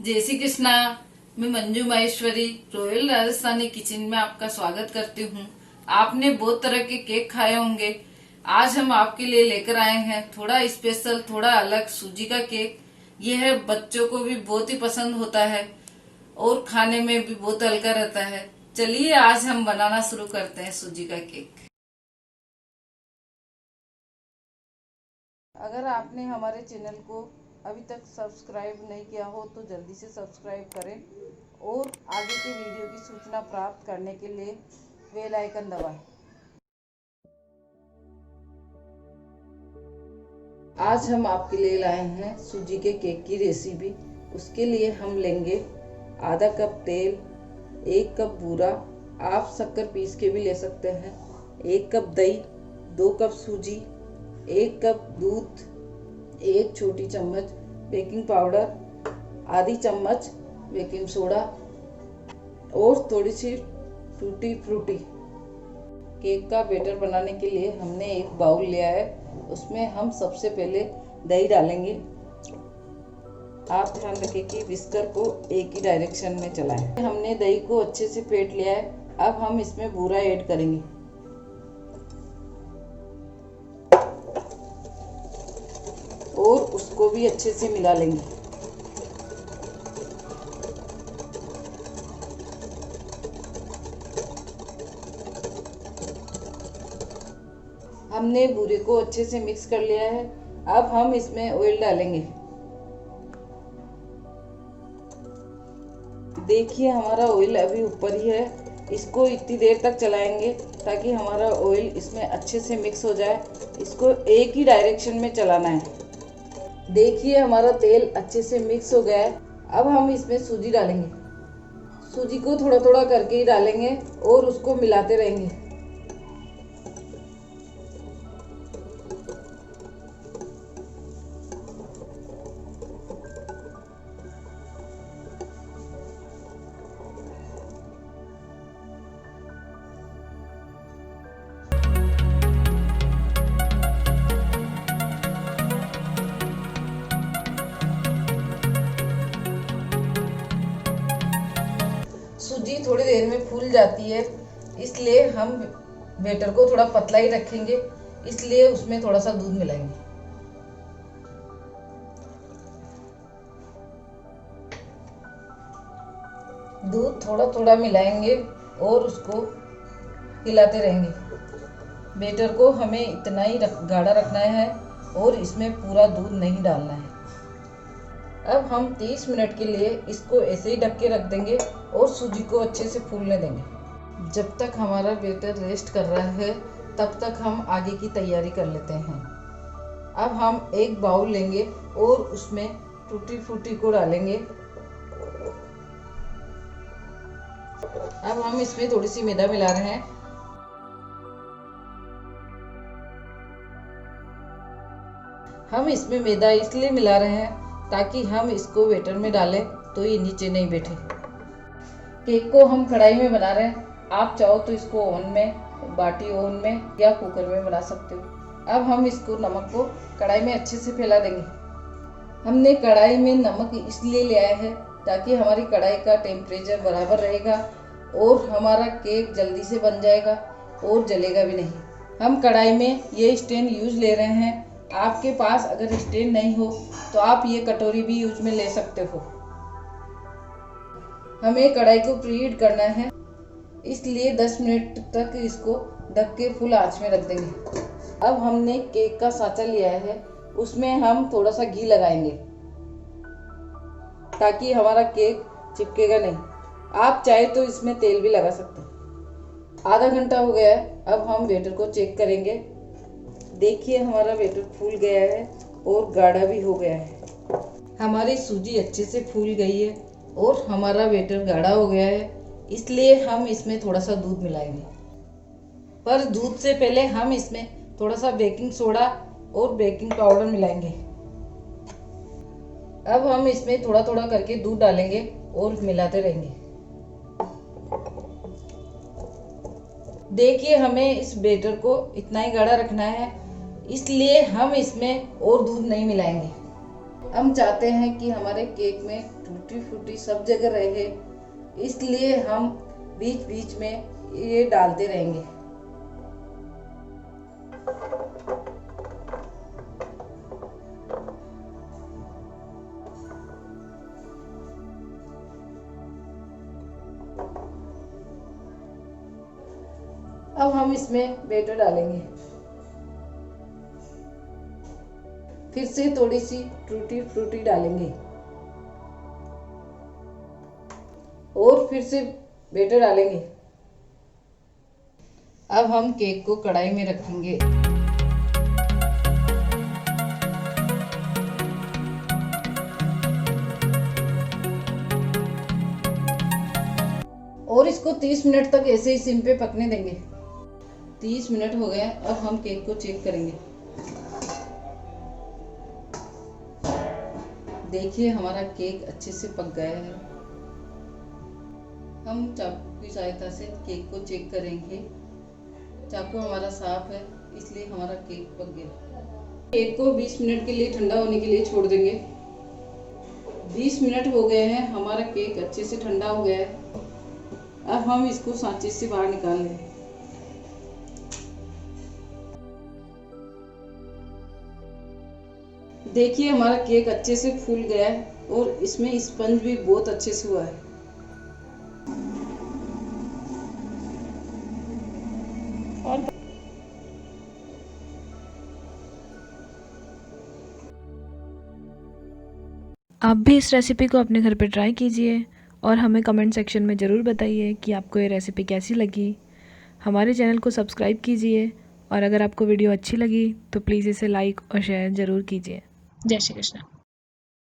जय श्री कृष्णा। मैं Manju Maheshwari royal Rajasthani kitchen में आपका स्वागत करती हूँ। आपने बहुत तरह के केक खाए होंगे। आज हम आपके लिए लेकर आए हैं थोड़ा स्पेशल, थोड़ा अलग सूजी का केक। यह बच्चों को भी बहुत ही पसंद होता है और खाने में भी बहुत हल्का रहता है। चलिए आज हम बनाना शुरू करते हैं सूजी का केक। अगर आपने हमारे चैनल को अभी तक सब्सक्राइब नहीं किया हो तो जल्दी से सब्सक्राइब करें और आगे के वीडियो की सूचना प्राप्त करने के लिए बेल आइकन दबाएं। आज हम आपके लिए लाए हैं सूजी के केक की रेसिपी। उसके लिए हम लेंगे आधा कप तेल, 1 कप बूरा, आप शक्कर पीस के भी ले सकते हैं, 1 कप दही, 2 कप सूजी, 1 कप दूध, 1 छोटी चम्मच बेकिंग पाउडर, आधी चम्मच बेकिंग सोडा और थोड़ी सी टूटी फ्रूटी। केक का बैटर बनाने के लिए हमने एक बाउल लिया है। उसमें हम सबसे पहले दही डालेंगे। आप ध्यान रखें कि विस्कर को एक ही डायरेक्शन में चलाएं। हमने दही को अच्छे से फेंट लिया है। अब हम इसमें बूरा ऐड करेंगे। और उसको भी अच्छे से मिला लेंगे। हमने बूरे को अच्छे से मिक्स कर लिया है। अब हम इसमें ऑयल डालेंगे। देखिए हमारा ऑयल अभी ऊपर ही है। इसको इतनी देर तक चलाएंगे ताकि हमारा ऑयल इसमें अच्छे से मिक्स हो जाए। इसको एक ही डायरेक्शन में चलाना है। देखिए हमारा तेल अच्छे से मिक्स हो गया है। अब हम इसमें सूजी डालेंगे। सूजी को थोड़ा थोड़ा करके ही डालेंगे और उसको मिलाते रहेंगे। सूजी थोड़ी देर में फूल जाती है, इसलिए हम बैटर को थोड़ा पतला ही रखेंगे। इसलिए उसमें थोड़ा सा दूध मिलाएंगे। दूध थोड़ा थोड़ा मिलाएंगे और उसको हिलाते रहेंगे। बैटर को हमें इतना ही गाढ़ा रखना है और इसमें पूरा दूध नहीं डालना है। अब हम 30 मिनट के लिए इसको ऐसे ही ढक के रख देंगे और सूजी को अच्छे से फूलने देंगे। जब तक हमारा बैटर रेस्ट कर रहा है तब तक हम आगे की तैयारी कर लेते हैं। अब हम एक बाउल लेंगे और उसमें टूटी फ्रूटी को डालेंगे। अब हम इसमें थोड़ी सी मैदा मिला रहे हैं। हम इसमें मैदा इसलिए मिला रहे हैं ताकि हम इसको बैटर में डालें तो ये नीचे नहीं बैठे। केक को हम कढ़ाई में बना रहे हैं। आप चाहो तो इसको ओवन में, बाटी ओवन में या कुकर में बना सकते हो। अब हम इसको नमक को कढ़ाई में अच्छे से फैला देंगे। हमने कढ़ाई में नमक इसलिए लिया है ताकि हमारी कढ़ाई का टेम्परेचर बराबर रहेगा और हमारा केक जल्दी से बन जाएगा और जलेगा भी नहीं। हम कढ़ाई में ये स्टैंड यूज ले रहे हैं। आपके पास अगर स्टैंड नहीं हो तो आप ये कटोरी भी यूज में ले सकते हो। हमें कढ़ाई को प्रीहीट करना है, इसलिए 10 मिनट तक इसको ढक के फुल आंच में रख देंगे। अब हमने केक का साँचा लिया है, उसमें हम थोड़ा सा घी लगाएंगे ताकि हमारा केक चिपकेगा नहीं। आप चाहे तो इसमें तेल भी लगा सकते हैं। आधा घंटा हो गया है। अब हम बैटर को चेक करेंगे। देखिए हमारा बैटर फूल गया है और गाढ़ा भी हो गया है। हमारी सूजी अच्छे से फूल गई है और हमारा बैटर गाढ़ा हो गया है, इसलिए हम इसमें थोड़ा सा दूध मिलाएंगे। पर दूध से पहले हम इसमें थोड़ा सा बेकिंग सोडा और बेकिंग पाउडर मिलाएंगे। अब हम इसमें थोड़ा थोड़ा करके दूध डालेंगे और मिलाते रहेंगे। देखिए हमें इस बैटर को इतना ही गाढ़ा रखना है इसलिए हम इसमें और दूध नहीं मिलाएंगे। हम चाहते हैं कि हमारे केक में टूटी फ्रूटी सब जगह रहे, इसलिए हम बीच बीच में ये डालते रहेंगे। अब हम इसमें बैटर डालेंगे। फिर से थोड़ी सी टूटी फ्रूटी डालेंगे और फिर से बैटर डालेंगे। अब हम केक को कढ़ाई में रखेंगे। और इसको 30 मिनट तक ऐसे ही सिम पे पकने देंगे। 30 मिनट हो गए। अब हम केक को चेक करेंगे। देखिए हमारा केक अच्छे से पक गया है। हम चाकू की सहायता से केक को चेक करेंगे। चाकू हमारा साफ है, इसलिए हमारा केक पक गया। केक को 20 मिनट के लिए ठंडा होने के लिए छोड़ देंगे। 20 मिनट हो गए हैं, हमारा केक अच्छे से ठंडा हो गया है। अब हम इसको सांचे से बाहर निकाल लेंगे। देखिए हमारा केक अच्छे से फूल गया है और इसमें स्पंज भी बहुत अच्छे से हुआ है। और आप भी इस रेसिपी को अपने घर पे ट्राई कीजिए और हमें कमेंट सेक्शन में ज़रूर बताइए कि आपको ये रेसिपी कैसी लगी। हमारे चैनल को सब्सक्राइब कीजिए और अगर आपको वीडियो अच्छी लगी तो प्लीज़ इसे लाइक और शेयर ज़रूर कीजिए। जय श्री कृष्ण।